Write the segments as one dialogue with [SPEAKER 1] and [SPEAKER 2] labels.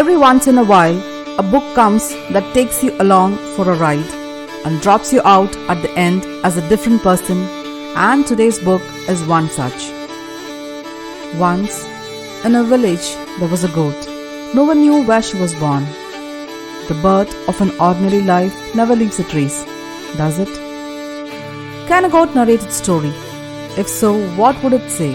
[SPEAKER 1] Every once in a while, a book comes that takes you along for a ride and drops you out at the end as a different person, and today's book is one such. Once, in a village, there was a goat. No one knew where she was born. The birth of an ordinary life never leaves a trace, does it? Can a goat narrate its story? If so, what would it say?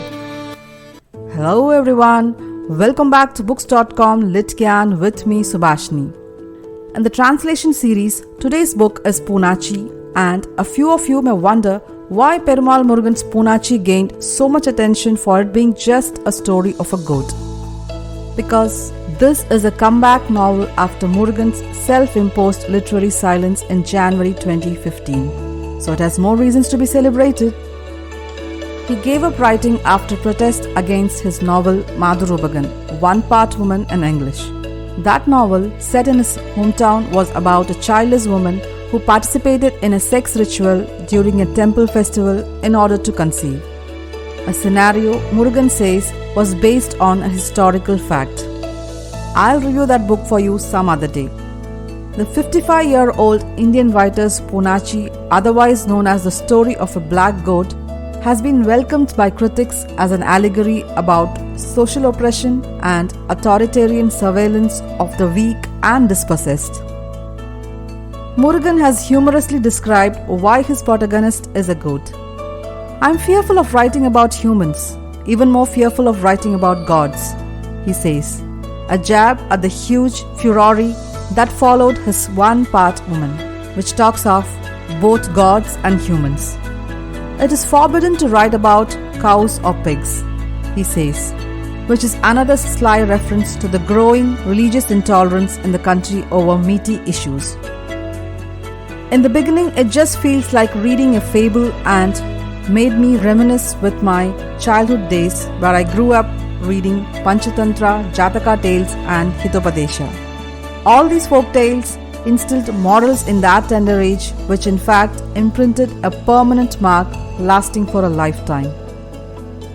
[SPEAKER 1] Hello everyone, welcome back to books.com Lit GAAN with me Subhashini. In the translation series, today's book is Poonachi, and a few of you may wonder why Perumal Murugan's Poonachi gained so much attention for it being just a story of a goat. Because this is a comeback novel after Murugan's self-imposed literary silence in January 2015. So it has more reasons to be celebrated. He gave up writing after protest against his novel Madhurubagan, one part woman in English. That novel, set in his hometown, was about a childless woman who participated in a sex ritual during a temple festival in order to conceive. A scenario Murugan says was based on a historical fact. I'll review that book for you some other day. The 55-year-old Indian writer's Poonachi, otherwise known as the story of a black goat, has been welcomed by critics as an allegory about social oppression and authoritarian surveillance of the weak and dispossessed. Murugan has humorously described why his protagonist is a goat. I'm fearful of writing about humans, even more fearful of writing about gods, he says, a jab at the huge furore that followed his one-part woman, which talks of both gods and humans. It is forbidden to write about cows or pigs, he says, which is another sly reference to the growing religious intolerance in the country over meaty issues. In the beginning, it just feels like reading a fable and made me reminisce with my childhood days where I grew up reading Panchatantra, Jataka tales and Hitopadesha. All these folk tales instilled morals in that tender age, which in fact imprinted a permanent mark lasting for a lifetime.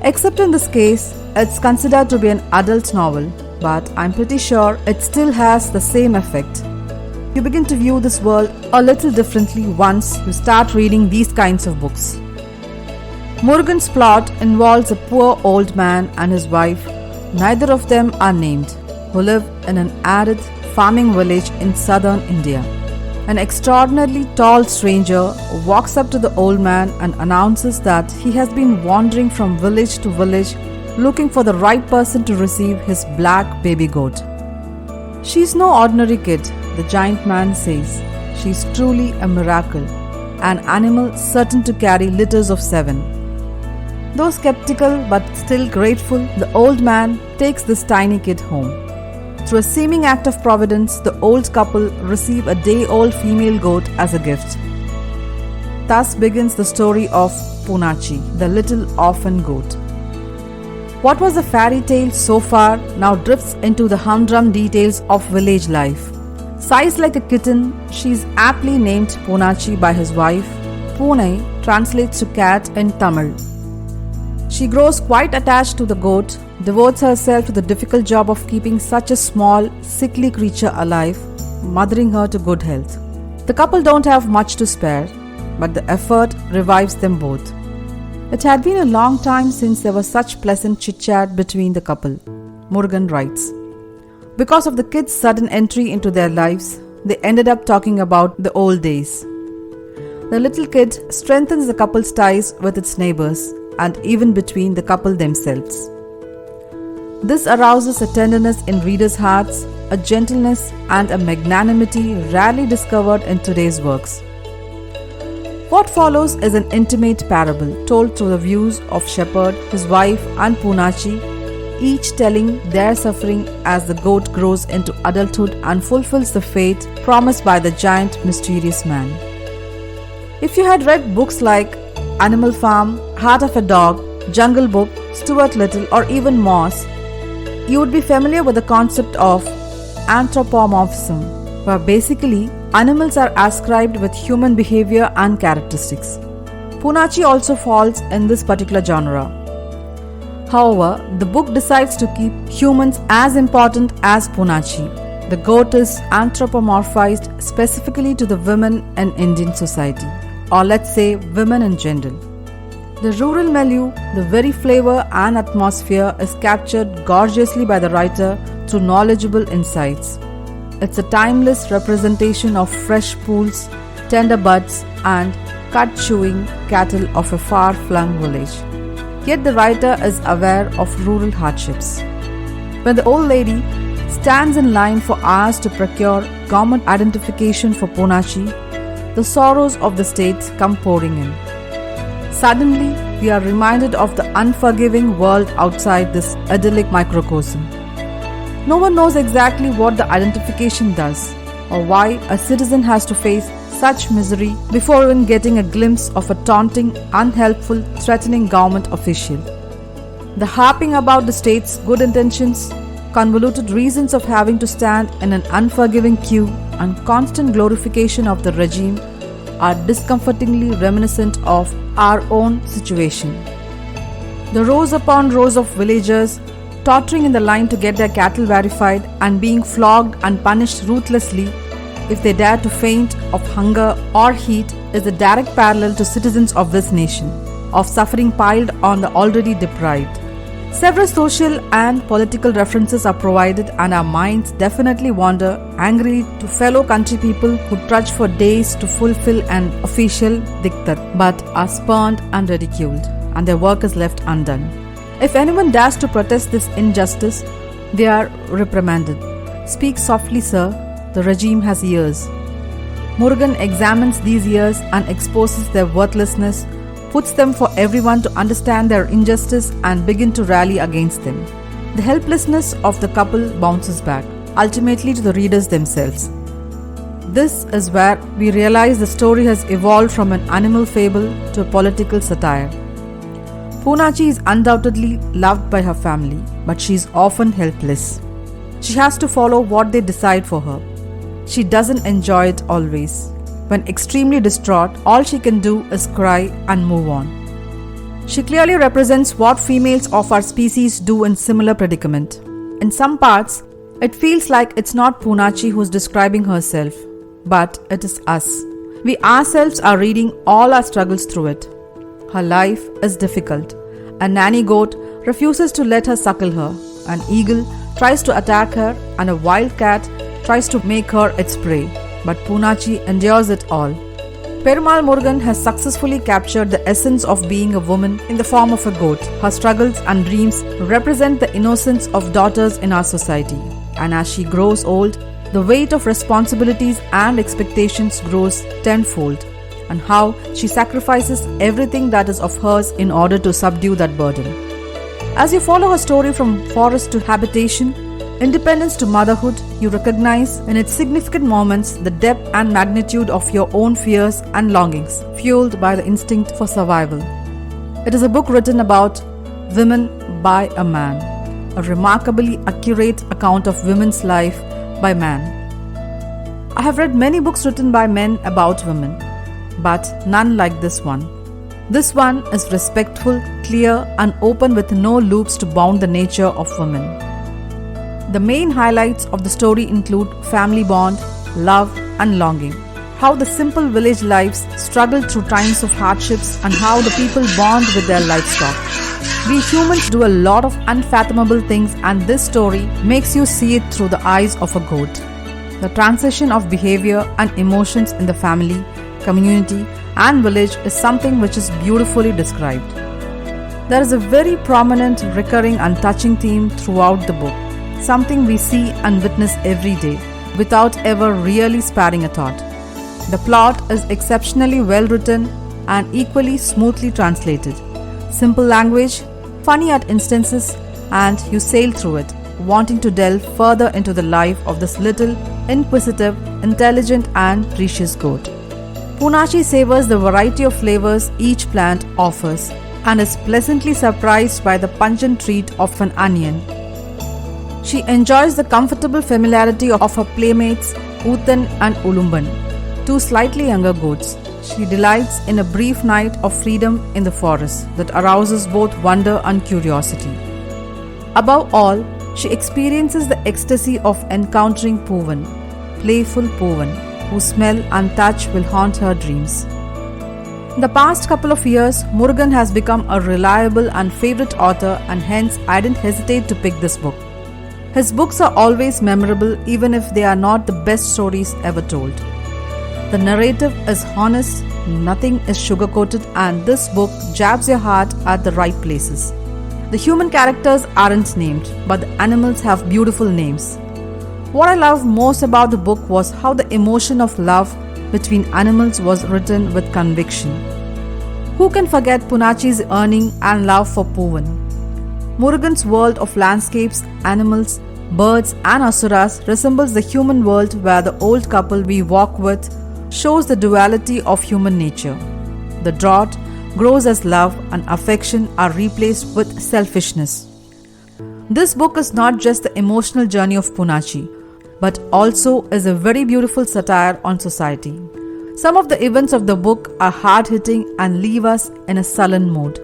[SPEAKER 1] Except in this case, it's considered to be an adult novel, but I'm pretty sure it still has the same effect. You begin to view this world a little differently once you start reading these kinds of books. Murugan's plot involves a poor old man and his wife, neither of them are named, who live in an arid farming village in southern India. An extraordinarily tall stranger walks up to the old man and announces that he has been wandering from village to village looking for the right person to receive his black baby goat. She's no ordinary kid, the giant man says. She's truly a miracle, an animal certain to carry litters of 7. Though skeptical but still grateful, the old man takes this tiny kid home. Through a seeming act of providence, the old couple receive a day-old female goat as a gift. Thus begins the story of Poonachi, the little orphan goat. What was a fairy tale so far now drifts into the humdrum details of village life. Sized like a kitten, she is aptly named Poonachi by his wife. Poone translates to cat in Tamil. She grows quite attached to the goat, devotes herself to the difficult job of keeping such a small, sickly creature alive, mothering her to good health. The couple don't have much to spare, but the effort revives them both. It had been a long time since there was such pleasant chit-chat between the couple, Murugan writes. Because of the kids' sudden entry into their lives, they ended up talking about the old days. The little kid strengthens the couple's ties with its neighbors, and even between the couple themselves. This arouses a tenderness in readers' hearts, a gentleness and a magnanimity rarely discovered in today's works. What follows is an intimate parable told through the views of shepherd, his wife and Poonachi, each telling their suffering as the goat grows into adulthood and fulfills the fate promised by the giant mysterious man. If you had read books like Animal Farm, Heart of a Dog, Jungle Book, Stuart Little or even Moss, you would be familiar with the concept of anthropomorphism, where basically animals are ascribed with human behavior and characteristics. Poonachi also falls in this particular genre. However, the book decides to keep humans as important as Poonachi. The goat is anthropomorphized specifically to the women in Indian society, or let's say women in general. The rural milieu, the very flavor and atmosphere is captured gorgeously by the writer through knowledgeable insights. It's a timeless representation of fresh pools, tender buds, and cud-chewing cattle of a far-flung village. Yet the writer is aware of rural hardships. When the old lady stands in line for hours to procure government identification for Poonachi, the sorrows of the state come pouring in. Suddenly, we are reminded of the unforgiving world outside this idyllic microcosm. No one knows exactly what the identification does, or why a citizen has to face such misery before even getting a glimpse of a taunting, unhelpful, threatening government official. The harping about the state's good intentions, convoluted reasons of having to stand in an unforgiving queue, and constant glorification of the regime are discomfortingly reminiscent of our own situation. The rows upon rows of villagers tottering in the line to get their cattle verified and being flogged and punished ruthlessly if they dare to faint of hunger or heat is a direct parallel to citizens of this nation, of suffering piled on the already deprived. Several social and political references are provided, and our minds definitely wander angrily to fellow country people who trudge for days to fulfill an official diktat but are spurned and ridiculed, and their work is left undone. If anyone dares to protest this injustice, they are reprimanded. Speak softly, sir, the regime has ears. Murugan examines these ears and exposes their worthlessness, puts them for everyone to understand their injustice and begin to rally against them. The helplessness of the couple bounces back, ultimately to the readers themselves. This is where we realize the story has evolved from an animal fable to a political satire. Poonachi is undoubtedly loved by her family, but she is often helpless. She has to follow what they decide for her. She doesn't enjoy it always. When extremely distraught, all she can do is cry and move on. She clearly represents what females of our species do in similar predicament. In some parts, it feels like it's not Poonachi who's describing herself, but it is us. We ourselves are reading all our struggles through it. Her life is difficult. A nanny goat refuses to let her suckle her. An eagle tries to attack her, and a wild cat tries to make her its prey. But Poonachi endures it all. Perumal Murugan has successfully captured the essence of being a woman in the form of a goat. Her struggles and dreams represent the innocence of daughters in our society. And as she grows old, the weight of responsibilities and expectations grows tenfold, and how she sacrifices everything that is of hers in order to subdue that burden. As you follow her story from forest to habitation, independence to motherhood, you recognize in its significant moments the depth and magnitude of your own fears and longings, fueled by the instinct for survival. It is a book written about women by a man, a remarkably accurate account of women's life by man. I have read many books written by men about women, but none like this one. This one is respectful, clear, and open with no loops to bound the nature of women. The main highlights of the story include family bond, love, and longing. How the simple village lives struggle through times of hardships, and how the people bond with their livestock. We humans do a lot of unfathomable things, and this story makes you see it through the eyes of a goat. The transition of behavior and emotions in the family, community, and village is something which is beautifully described. There is a very prominent, recurring, and touching theme throughout the book. Something we see and witness every day, without ever really sparing a thought. The plot is exceptionally well written and equally smoothly translated. Simple language, funny at instances, and you sail through it, wanting to delve further into the life of this little, inquisitive, intelligent, and precious goat. Poonachi savors the variety of flavors each plant offers, and is pleasantly surprised by the pungent treat of an onion. She enjoys the comfortable familiarity of her playmates Uthan and Ulumban, two slightly younger goats, she delights in a brief night of freedom in the forest that arouses both wonder and curiosity. Above all, she experiences the ecstasy of encountering Poovan, playful Poovan, whose smell and touch will haunt her dreams. In the past couple of years, Murugan has become a reliable and favorite author, and hence I didn't hesitate to pick this book. His books are always memorable even if they are not the best stories ever told. The narrative is honest, nothing is sugar-coated, and this book jabs your heart at the right places. The human characters aren't named, but the animals have beautiful names. What I loved most about the book was how the emotion of love between animals was written with conviction. Who can forget Poonachi's yearning and love for Poovan? Murugan's world of landscapes, animals, birds and asuras resembles the human world where the old couple we walk with shows the duality of human nature. The drought grows as love and affection are replaced with selfishness. This book is not just the emotional journey of Poonachi, but also is a very beautiful satire on society. Some of the events of the book are hard-hitting and leave us in a sullen mood.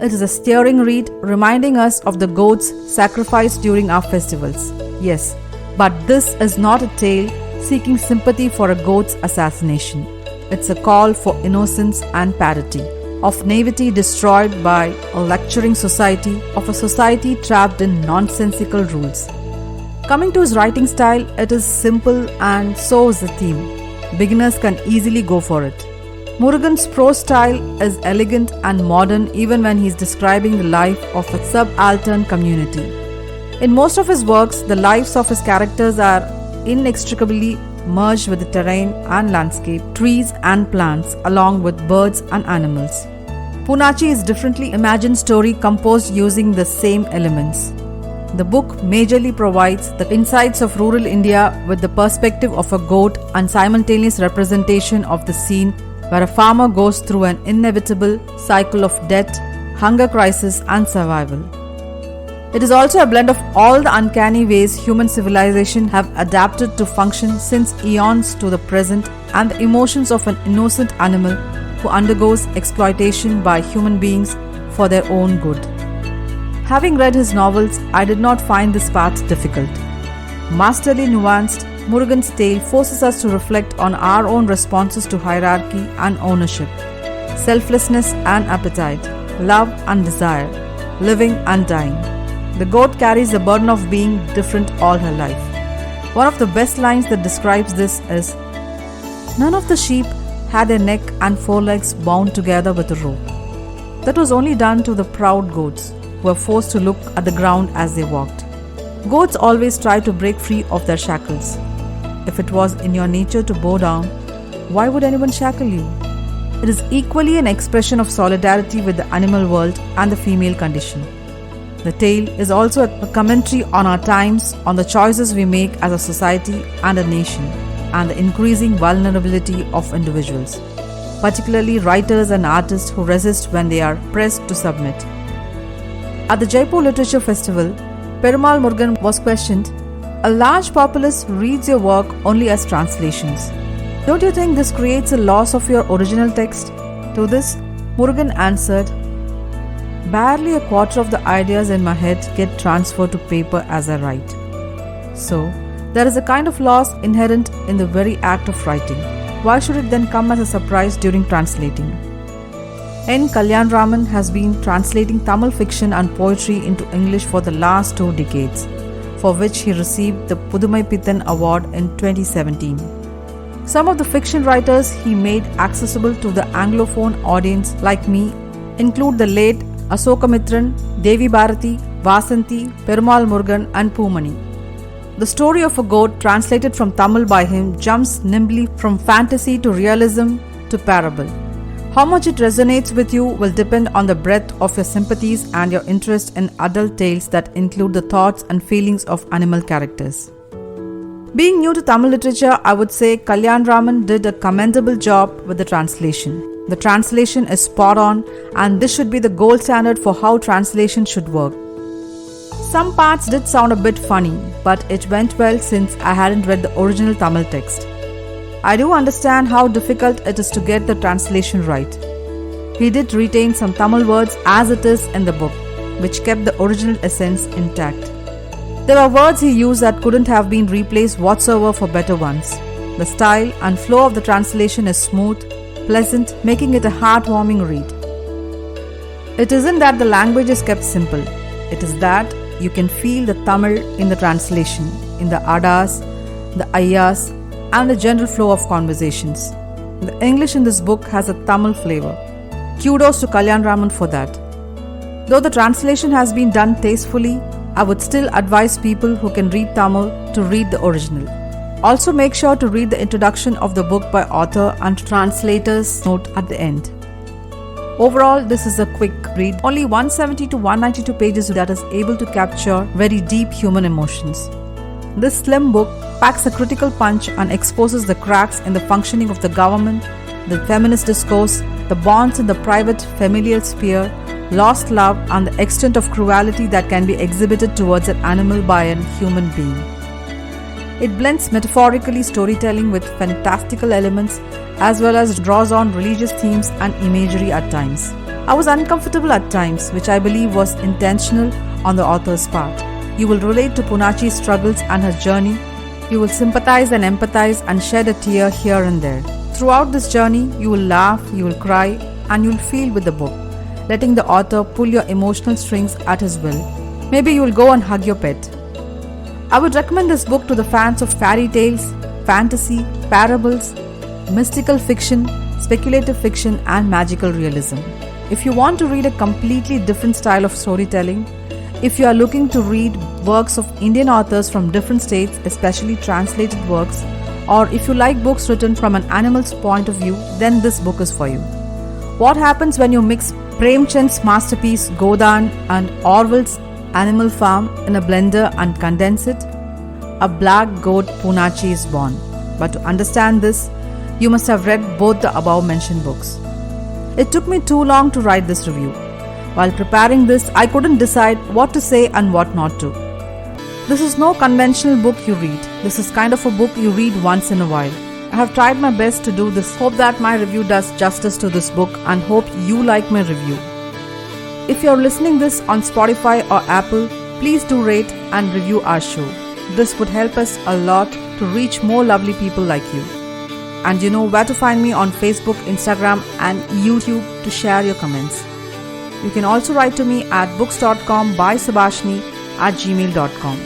[SPEAKER 1] It is a stirring read reminding us of the goats sacrificed during our festivals. Yes, but this is not a tale seeking sympathy for a goat's assassination. It's a call for innocence and parity, of naivety destroyed by a lecturing society, of a society trapped in nonsensical rules. Coming to his writing style, it is simple and so is the theme. Beginners can easily go for it. Murugan's prose style is elegant and modern even when he is describing the life of a subaltern community. In most of his works, the lives of his characters are inextricably merged with the terrain and landscape, trees and plants, along with birds and animals. Poonachi is differently imagined story composed using the same elements. The book majorly provides the insights of rural India with the perspective of a goat and simultaneous representation of the scene where a farmer goes through an inevitable cycle of death, hunger crisis and survival. It is also a blend of all the uncanny ways human civilization have adapted to function since eons to the present and the emotions of an innocent animal who undergoes exploitation by human beings for their own good. Having read his novels, I did not find this path difficult. Masterly nuanced, Murugan's tale forces us to reflect on our own responses to hierarchy and ownership, selflessness and appetite, love and desire, living and dying. The goat carries the burden of being different all her life. One of the best lines that describes this is, "None of the sheep had their neck and forelegs bound together with a rope. That was only done to the proud goats, who were forced to look at the ground as they walked. Goats always try to break free of their shackles. If it was in your nature to bow down, why would anyone shackle you?" It is equally an expression of solidarity with the animal world and the female condition. The tale is also a commentary on our times, on the choices we make as a society and a nation, and the increasing vulnerability of individuals, particularly writers and artists who resist when they are pressed to submit. At the Jaipur Literature Festival, Perumal Murugan was questioned, "A large populace reads your work only as translations. Don't you think this creates a loss of your original text?" To this, Murugan answered, "Barely a quarter of the ideas in my head get transferred to paper as I write." So, there is a kind of loss inherent in the very act of writing. Why should it then come as a surprise during translating? N. Kalyanraman has been translating Tamil fiction and poetry into English for the last 2 decades, for which he received the Pudhumaipithan Award in 2017. Some of the fiction writers he made accessible to the Anglophone audience like me include the late Asokamitran, Devi Bharati, Vasanti, Perumal Murugan and Poomani. The story of a goat translated from Tamil by him jumps nimbly from fantasy to realism to parable. How much it resonates with you will depend on the breadth of your sympathies and your interest in adult tales that include the thoughts and feelings of animal characters. Being new to Tamil literature, I would say Kalyanraman did a commendable job with the translation. The translation is spot on, and this should be the gold standard for how translation should work. Some parts did sound a bit funny, but it went well since I hadn't read the original Tamil text. I do understand how difficult it is to get the translation right. He did retain some Tamil words as it is in the book, which kept the original essence intact. There were words he used that couldn't have been replaced whatsoever for better ones. The style and flow of the translation is smooth, pleasant, making it a heartwarming read. It isn't that the language is kept simple. It is that you can feel the Tamil in the translation, in the adas, the ayyas, and the general flow of conversations. The English in this book has a Tamil flavor. Kudos to Kalyan Raman for that. Though the translation has been done tastefully, I would still advise people who can read Tamil to read the original. Also make sure to read the introduction of the book by author and translator's note at the end. Overall, this is a quick read, only 170 to 192 pages that is able to capture very deep human emotions. This slim book packs a critical punch and exposes the cracks in the functioning of the government, the feminist discourse, the bonds in the private familial sphere, lost love, and the extent of cruelty that can be exhibited towards an animal by a human being. It blends metaphorically storytelling with fantastical elements as well as draws on religious themes and imagery at times. I was uncomfortable at times, which I believe was intentional on the author's part. You will relate to Poonachi's struggles and her journey. You will sympathize and empathize and shed a tear here and there. Throughout this journey, you will laugh, you will cry, and you will feel with the book, letting the author pull your emotional strings at his will. Maybe you will go and hug your pet. I would recommend this book to the fans of fairy tales, fantasy, parables, mystical fiction, speculative fiction, and magical realism. If you want to read a completely different style of storytelling, if you are looking to read works of Indian authors from different states, especially translated works, or if you like books written from an animal's point of view, then this book is for you. What happens when you mix Premchand's masterpiece Godaan and Orwell's Animal Farm in a blender and condense it? A black goat Poonachi is born. But to understand this, you must have read both the above mentioned books. It took me too long to write this review. While preparing this, I couldn't decide what to say and what not to. This is no conventional book you read. This is kind of a book you read once in a while. I have tried my best to do this. Hope that my review does justice to this book and hope you like my review. If you are listening this on Spotify or Apple, please do rate and review our show. This would help us a lot to reach more lovely people like you. And you know where to find me on Facebook, Instagram, and YouTube to share your comments. You can also write to me at books.combysubhashini@gmail.com.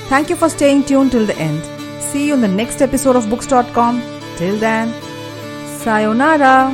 [SPEAKER 1] Thank you for staying tuned till the end. See you in the next episode of Books.com. Till then, sayonara.